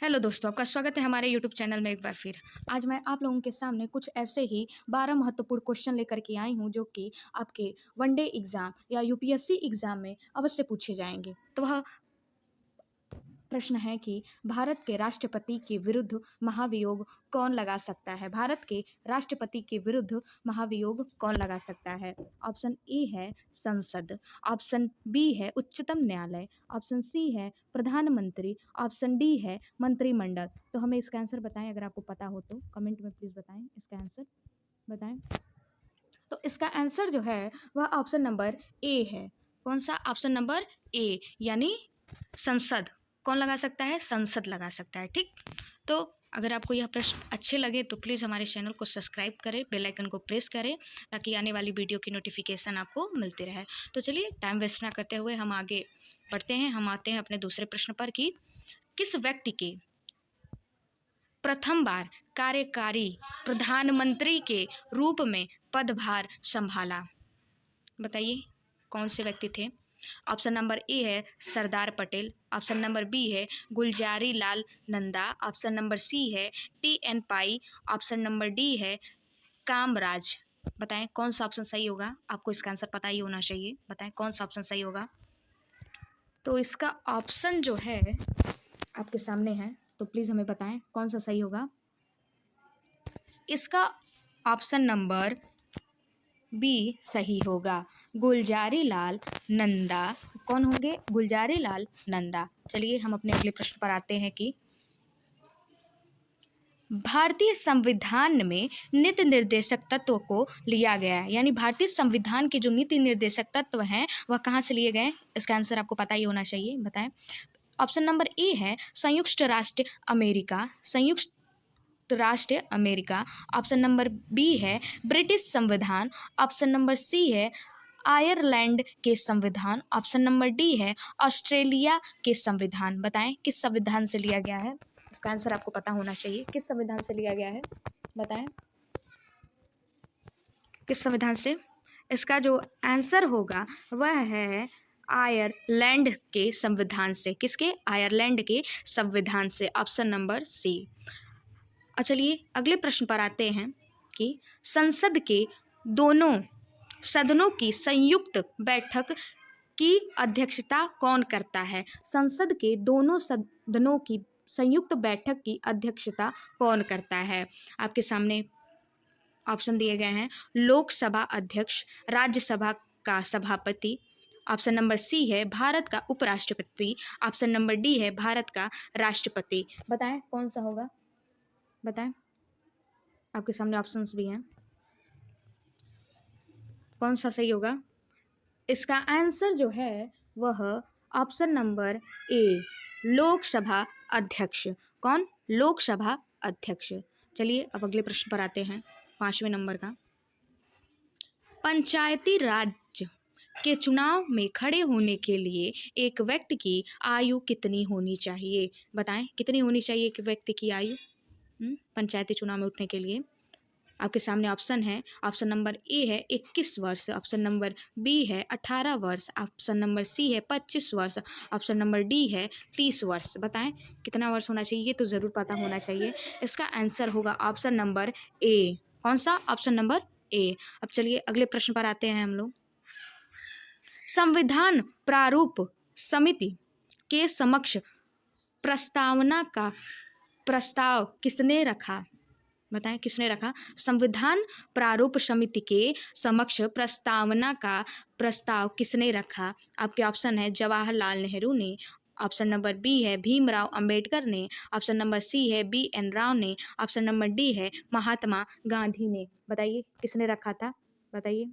Hello दोस्तों, आपका स्वागत है हमारे यूट्यूब चैनल में एक बार फिर। आज मैं आप लोगों के सामने कुछ ऐसे ही 12 महत्वपूर्ण क्वेश्चन लेकर के आई हूं जो कि आपके वनडे एग्ज़ाम या यूपीएससी एग्ज़ाम में अवश्य पूछे जाएंगे। तो वह प्रश्न है कि भारत के राष्ट्रपति के विरुद्ध महाभियोग कौन लगा सकता है। भारत के राष्ट्रपति के विरुद्ध महाभियोग कौन लगा सकता है। ऑप्शन ए है संसद, ऑप्शन बी है उच्चतम न्यायालय, ऑप्शन सी है प्रधानमंत्री, ऑप्शन डी है मंत्रिमंडल। तो हमें इसका आंसर बताएं, अगर आपको पता हो तो कमेंट में प्लीज़ बताएं, इसका आंसर बताएं। तो इसका आंसर जो है वह ऑप्शन नंबर ए है। कौन सा? ऑप्शन नंबर ए, यानी संसद। कौन लगा सकता है? संसद लगा सकता है। ठीक, तो अगर आपको यह प्रश्न अच्छे लगे तो प्लीज़ हमारे चैनल को सब्सक्राइब करें, बेल आइकन को प्रेस करें ताकि आने वाली वीडियो की नोटिफिकेशन आपको मिलती रहे। तो चलिए टाइम वेस्ट ना करते हुए हम आगे बढ़ते हैं। हम आते हैं अपने दूसरे प्रश्न पर कि किस व्यक्ति के प्रथम बार कार्यकारी प्रधानमंत्री के रूप में पदभार संभाला। बताइए कौन से व्यक्ति थे। ऑप्शन नंबर ए है Sardar Patel, option number B है गुलजारी लाल नंदा, ऑप्शन नंबर सी है टी.एन. पाई, ऑप्शन नंबर डी है कामराज। बताएं कौन सा ऑप्शन सही होगा। आपको इसका आंसर पता ही होना चाहिए। बताएं कौन सा ऑप्शन सही होगा। तो इसका ऑप्शन जो है आपके सामने है, तो प्लीज़ हमें बताएं कौन सा सही होगा। इसका ऑप्शन नंबर बी सही होगा, गुलजारी लाल नंदा। कौन होंगे? गुलजारी लाल नंदा। चलिए हम अपने अगले प्रश्न पर आते हैं कि भारतीय संविधान में नीति निर्देशक तत्व को लिया गया है, यानी भारतीय संविधान के जो नीति निर्देशक तत्व हैं वह कहाँ से लिए गए। इसका आंसर आपको पता ही होना चाहिए। बताएं। ऑप्शन नंबर ए है संयुक्त राष्ट्र अमेरिका, संयुक्त राष्ट्र अमेरिका। ऑप्शन नंबर बी है ब्रिटिश संविधान, ऑप्शन नंबर सी है आयरलैंड के संविधान, ऑप्शन नंबर डी है ऑस्ट्रेलिया के संविधान। बताएं किस संविधान से लिया गया है। इसका आंसर आपको पता होना चाहिए। किस संविधान से लिया गया है, बताएं किस संविधान से। इसका जो आंसर होगा वह है आयरलैंड के संविधान से। किसके? आयरलैंड के संविधान से। Option number C. चलिए अगले प्रश्न पर आते हैं कि संसद के दोनों सदनों की संयुक्त बैठक की अध्यक्षता कौन करता है। संसद के दोनों सदनों की संयुक्त बैठक की अध्यक्षता कौन करता है। आपके सामने ऑप्शन दिए गए हैं। लोकसभा अध्यक्ष, राज्यसभा का सभापति, ऑप्शन नंबर सी है भारत का उपराष्ट्रपति, ऑप्शन नंबर डी है भारत का राष्ट्रपति। बताएं कौन सा होगा। बताएं, आपके सामने ऑप्शंस भी हैं, कौन सा सही होगा। इसका आंसर जो है वह ऑप्शन नंबर ए, लोकसभा अध्यक्ष। कौन? लोकसभा अध्यक्ष। चलिए अब अगले प्रश्न पर आते हैं, 5वें नंबर का। पंचायती राज के चुनाव में खड़े होने के लिए एक व्यक्ति की आयु कितनी होनी चाहिए। बताएं कितनी होनी चाहिए एक व्यक्ति की आयु पंचायती चुनाव में उठने के लिए। आपके सामने ऑप्शन है। ऑप्शन नंबर ए है 21 वर्ष, ऑप्शन नंबर बी है 18 वर्ष, ऑप्शन नंबर सी है 25 वर्ष, ऑप्शन नंबर डी है 30 वर्ष। बताएं कितना वर्ष होना चाहिए, तो ज़रूर पता होना चाहिए। इसका आंसर होगा ऑप्शन नंबर ए। कौन सा? Option number A. अब चलिए अगले प्रश्न पर आते हैं हम लोग। संविधान प्रारूप समिति के समक्ष प्रस्तावना का प्रस्ताव किसने रखा। बताएं किसने रखा। संविधान प्रारूप समिति के समक्ष प्रस्तावना का प्रस्ताव किसने रखा। आपके ऑप्शन है जवाहरलाल नेहरू ने, ऑप्शन नंबर बी है भीमराव अंबेडकर ने, ऑप्शन नंबर सी है बी.एन. राव ने, ऑप्शन नंबर डी है महात्मा गांधी ने। बताइए किसने रखा था। बताइए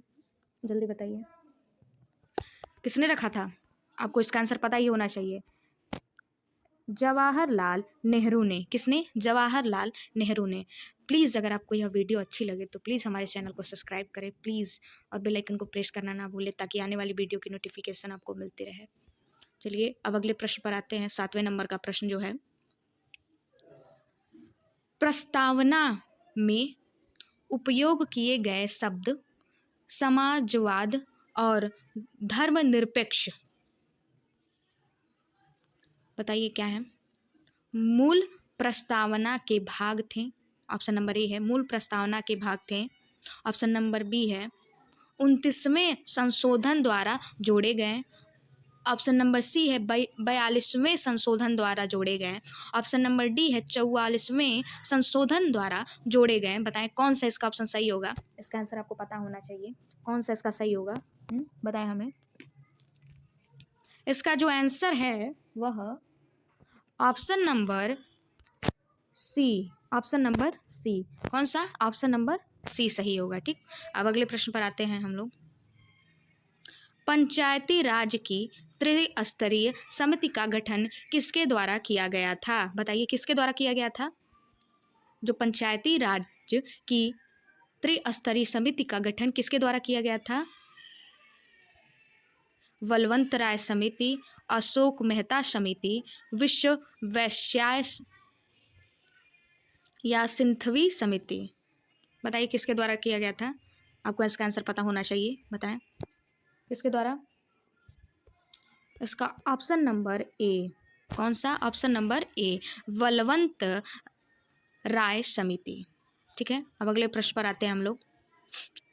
जल्दी बताइए किसने रखा था। आपको इसका आंसर पता ही होना चाहिए। जवाहरलाल नेहरू ने। किसने? जवाहरलाल नेहरू ने। प्लीज़ अगर आपको यह वीडियो अच्छी लगे तो प्लीज़ हमारे चैनल को सब्सक्राइब करें प्लीज़, और बेल आइकन को प्रेस करना ना भूलें ताकि आने वाली वीडियो की नोटिफिकेशन आपको मिलती रहे। चलिए अब अगले प्रश्न पर आते हैं। 7वें नंबर का प्रश्न जो है, प्रस्तावना में उपयोग किए गए शब्द समाजवाद और धर्मनिरपेक्ष, बताइए क्या है। मूल प्रस्तावना के भाग थे। ऑप्शन नंबर ए है मूल प्रस्तावना के भाग थे। ऑप्शन नंबर बी है 29वें संशोधन द्वारा जोड़े गए। ऑप्शन नंबर सी है 42वें संशोधन द्वारा जोड़े गए। ऑप्शन नंबर डी है 44वें संशोधन द्वारा जोड़े गए। बताएं कौन सा इसका ऑप्शन सही होगा। इसका आंसर आपको पता होना चाहिए, कौन सा इसका सही होगा। बताएं हमें। इसका जो आंसर है वह option number C, option number C. कौन सा? ऑप्शन नंबर सी सही होगा। ठीक, अब अगले प्रश्न पर आते हैं हम लोग। पंचायती राज की त्रिस्तरीय समिति का गठन किसके द्वारा किया गया था? बताइए किसके द्वारा किया गया था? जो पंचायती राज की त्रिस्तरीय समिति का गठन किसके द्वारा किया गया था? बलवंत राय समिति, अशोक मेहता समिति, विश्व वैश्याय या सिंथवी समिति? बताइए किसके द्वारा किया गया था? आपको इसका आंसर पता होना चाहिए, बताएं किसके द्वारा। इसका ऑप्शन नंबर ए। कौन सा? ऑप्शन नंबर ए, बलवंत राय समिति। ठीक है, अब अगले प्रश्न पर आते हैं हम लोग।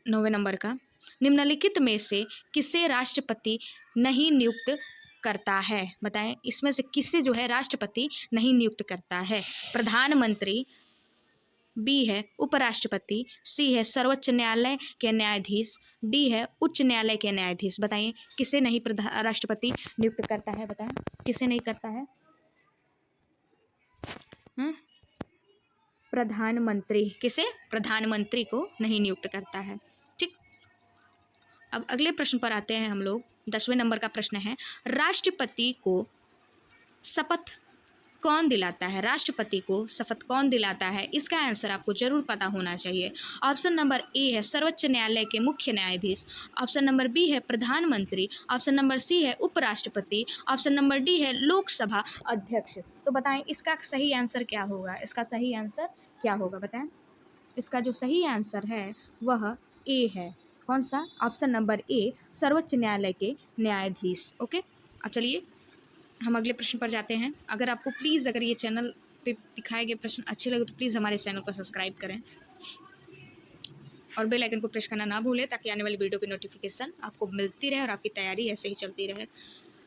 9वें नंबर का, निम्नलिखित में से किसे राष्ट्रपति नहीं नियुक्त करता है? बताएं इसमें से किसे जो है राष्ट्रपति नहीं नियुक्त करता है? प्रधानमंत्री, बी है उपराष्ट्रपति, सी है सर्वोच्च न्यायालय के न्यायाधीश, डी है उच्च न्यायालय के न्यायाधीश। बताइए किसे नहीं राष्ट्रपति नियुक्त करता है? बताएं किसे नहीं करता है? प्रधानमंत्री। किसे? प्रधानमंत्री को नहीं नियुक्त करता है। ठीक, अब अगले प्रश्न पर आते हैं हम लोग। 10वें नंबर का प्रश्न है, राष्ट्रपति को शपथ कौन दिलाता है? राष्ट्रपति को शपथ कौन दिलाता है? इसका आंसर आपको जरूर पता होना चाहिए। ऑप्शन नंबर ए है सर्वोच्च न्यायालय के मुख्य न्यायाधीश, ऑप्शन नंबर बी है प्रधानमंत्री, ऑप्शन नंबर सी है उपराष्ट्रपति, ऑप्शन नंबर डी है लोकसभा अध्यक्ष। तो बताएं इसका सही आंसर क्या होगा? इसका सही आंसर क्या होगा? बताएं इसका जो सही आंसर है वह ए है। कौन सा? ऑप्शन नंबर ए, सर्वोच्च न्यायालय के न्यायाधीश। ओके, अब चलिए हम अगले प्रश्न पर जाते हैं। अगर आपको प्लीज़ अगर ये चैनल पे दिखाए गए प्रश्न अच्छे लगे तो प्लीज़ हमारे चैनल को सब्सक्राइब करें और बेल आइकन को प्रेस करना ना भूलें ताकि आने वाली वीडियो की नोटिफिकेशन आपको मिलती रहे और आपकी तैयारी ऐसे ही चलती रहे।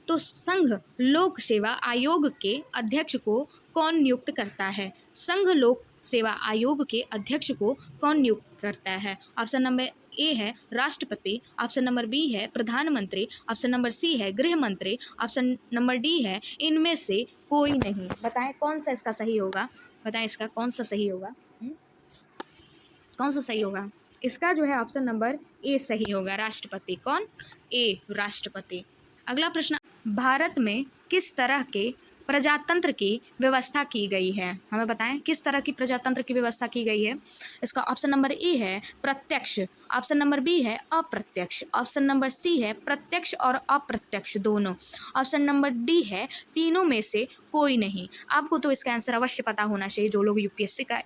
तो संघ लोक सेवा आयोग के अध्यक्ष को कौन नियुक्त करता है? संघ लोक सेवा आयोग के अध्यक्ष को कौन नियुक्त करता है? ऑप्शन नंबर ए है राष्ट्रपति, ऑप्शन नंबर बी है प्रधानमंत्री, ऑप्शन नंबर सी है गृह मंत्री, ऑप्शन नंबर डी है इनमें से कोई नहीं। बताएं कौन सा इसका सही होगा? बताएं इसका कौन सा सही होगा? कौन सा सही होगा? इसका जो है ऑप्शन नंबर ए सही होगा, राष्ट्रपति। कौन? ए, राष्ट्रपति। अगला प्रश्न, भारत में किस तरह के प्रजातंत्र की व्यवस्था की गई है? हमें बताएं किस तरह की प्रजातंत्र की व्यवस्था की गई है। इसका ऑप्शन नंबर ए है प्रत्यक्ष, ऑप्शन नंबर बी है अप्रत्यक्ष, ऑप्शन नंबर सी है प्रत्यक्ष और अप्रत्यक्ष दोनों, ऑप्शन नंबर डी है तीनों में से कोई नहीं। आपको तो इसका आंसर अवश्य पता होना चाहिए। जो लोग यूपीएससी का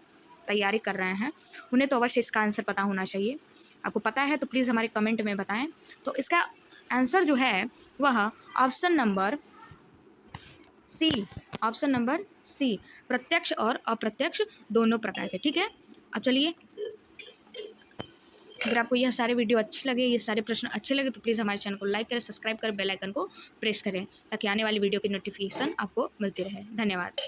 तैयारी कर रहे हैं उन्हें तो अवश्य इसका आंसर पता होना चाहिए। आपको पता है तो प्लीज़ हमारे कमेंट में बताएं। तो इसका आंसर जो है वह option number C, option number C, प्रत्यक्ष और अप्रत्यक्ष दोनों प्रकार के। ठीक है, अब चलिए अगर आपको यह सारे वीडियो अच्छे लगे, ये सारे प्रश्न अच्छे लगे तो प्लीज़ हमारे चैनल को लाइक करें, सब्सक्राइब करें, बेल आइकन को प्रेस करें ताकि आने वाली वीडियो की नोटिफिकेशन आपको मिलती रहे। धन्यवाद।